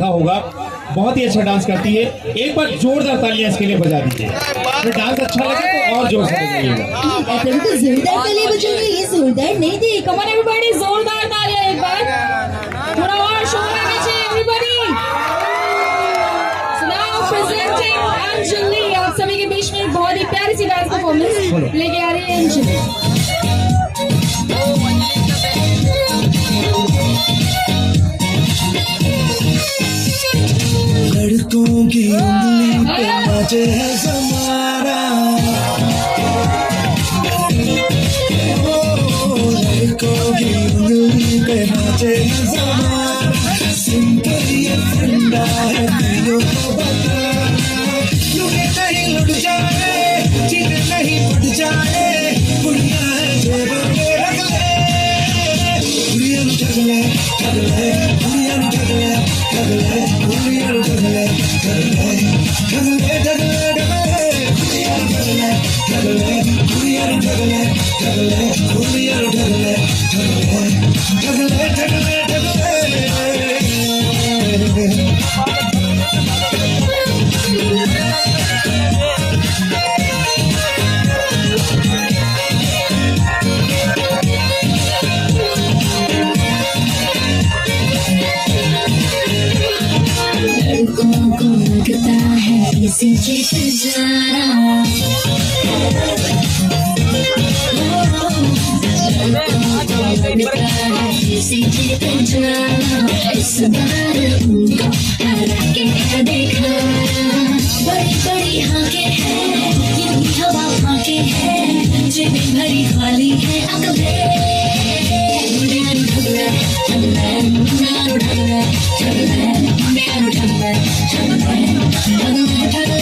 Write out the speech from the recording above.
देखा होगा, बहुत ही अच्छा डांस करती है। एक बार जोरदार तालियां इसके लिए बजा दीजिए। अगर डांस अच्छा लगे तो और जोर से बजाइएगा। तुम तो जोरदार तालियां बजाओगे, ये जोरदार नहीं थी। कम ऑन एवरीबॉडी, जोरदार तालियां एक बार, थोड़ा और शोर करना चाहिए everybody. So now presenting Anjali, आप सभी के बीच में एक बहुत ही प्यारी सी डांस परफॉर्मेंस लेके आ रही है अंजलि। लड़कों की उंगली पे नाचे है ज़माना, लड़कों की उंगली पे नाचे है ज़माना। सिंपल ये फंडा है दिलों को बताना, लुटे नहीं लुट जाए, जीते नहीं पट जाए, बुढ़िया है जेब में रख ले, बुढ़िया नु ठग ले, ठग ले, बुढ़िया नु ठग ले, ठग ले, बुढ़िया नु ठग ले, ठग ले, ठग ले, ठग ले, बुढ़िया नु ठग ले, ठग ले, बुढ़िया नु ठग ले, ठग ले, बुढ़िया नु ठग ले, ठग ले, ठग ले, ठग ले, ठग ले। लड़कों को लगता है किसी जीत जाना, लगता है किसी जीत जाना। इस बार उनको हरा के देखा, बड़ी बड़ी हाके हैं, ये हवा फाके हैं, जेबें भरी खाली है अकबे। बुढ़िया नु ठग ले, ठग ले, बुढ़िया नु ठग ले, ठग ले, बुढ़िया नु ठग ले, ठग ले, ठग ले, ठग ले।